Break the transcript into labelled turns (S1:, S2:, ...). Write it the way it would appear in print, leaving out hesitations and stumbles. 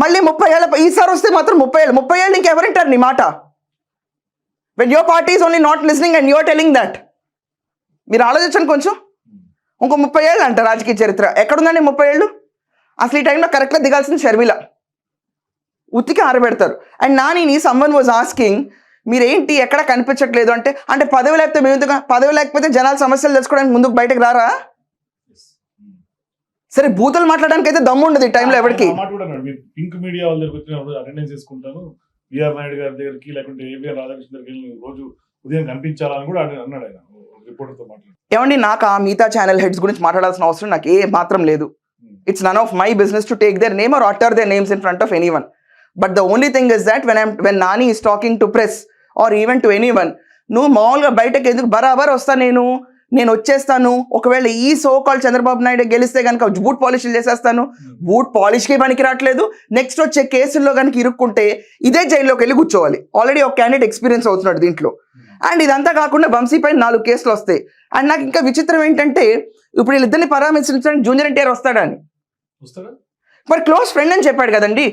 S1: మళ్ళీ 30 ఏళ్ళ ఈసారి వస్తే మాత్రం 30 ఏళ్ళు ఇంకెవరింటారు నీ మాట? When your party is only not listening and your telling that. మీరు ఆలోచించండి కొంచెం. ఇంకో 30 ఏళ్ళు అంట రాజకీయ చరిత్ర. ఎక్కడుందండి 30 ఏళ్ళు? అసలు ఈ టైంలో కరెక్ట్గా దిగాల్సింది షర్మిల. ఉత్తికి ఆరబెడతారు. అండ్ నాని సమ్మన్ వాజ్ ఆస్కింగ్, మీరేంటి ఎక్కడ కనిపించట్లేదు అంటే, పదవి లేకపోతే మేము ఎందుకు, పదవి లేకపోతే జనాల సమస్యలు తెలుసుకోవడానికి ముందుకు బయటకు రారా? సరే బూతులు మాట్లాడడానికి అయితే దమ్ము ఉండదు ఈ టైంలో ఎవరికి.
S2: పింక్ మీడియా వాళ్ళ దగ్గరికి వచ్చినప్పుడు అటెండెన్స్ చేసుకుంటాను, బిఆర్ నాయుడు గారి దగ్గరికి లేకుంటే ఏబిఆర్ రాధాకృష్ణ దగ్గరికి రోజు ఉదయం కనిపించాలని కూడా అన్నాడు ఆయన రిపోర్టర్తో మాట్లాడు.
S1: ఏమండి, నాకు ఆ మిగతా ఛానల్ హెడ్స్ గురించి మాట్లాడాల్సిన అవసరం నాకు ఏ మాత్రం లేదు. It's none of my business to take their name or utter their names in front of anyone. But the only thing is that when Nani is talking to press or even to anyone, నువ్వు మామూలుగా బయటకు ఎందుకు బరాబర్ వస్తా, నేను వచ్చేస్తాను, ఒకవేళ ఈ సో కాల్ చంద్రబాబు నాయుడు గెలిస్తే కనుక బూట్ పాలిష్లు చేసేస్తాను, బూట్ పాలిష్కి పనికి రావట్లేదు, నెక్స్ట్ వచ్చే కేసుల్లో కనుక ఇరుక్కుంటే ఇదే జైల్లోకి వెళ్ళి కూర్చోవాలి. ఆల్రెడీ ఒక క్యాండిడేట్ ఎక్స్పీరియన్స్ అవుతున్నాడు దీంట్లో. అండ్ ఇదంతా కాకుండా వంశీ పైన 4 కేసులు వస్తాయి. అండ్ నాకు ఇంకా విచిత్రం ఏంటంటే, ఇప్పుడు వీళ్ళిద్దరిని పరామర్శించడానికి జూనియర్ ఎన్టీఆర్ వస్తాడని, మరి క్లోజ్ ఫ్రెండ్ అని చెప్పాడు కదండి.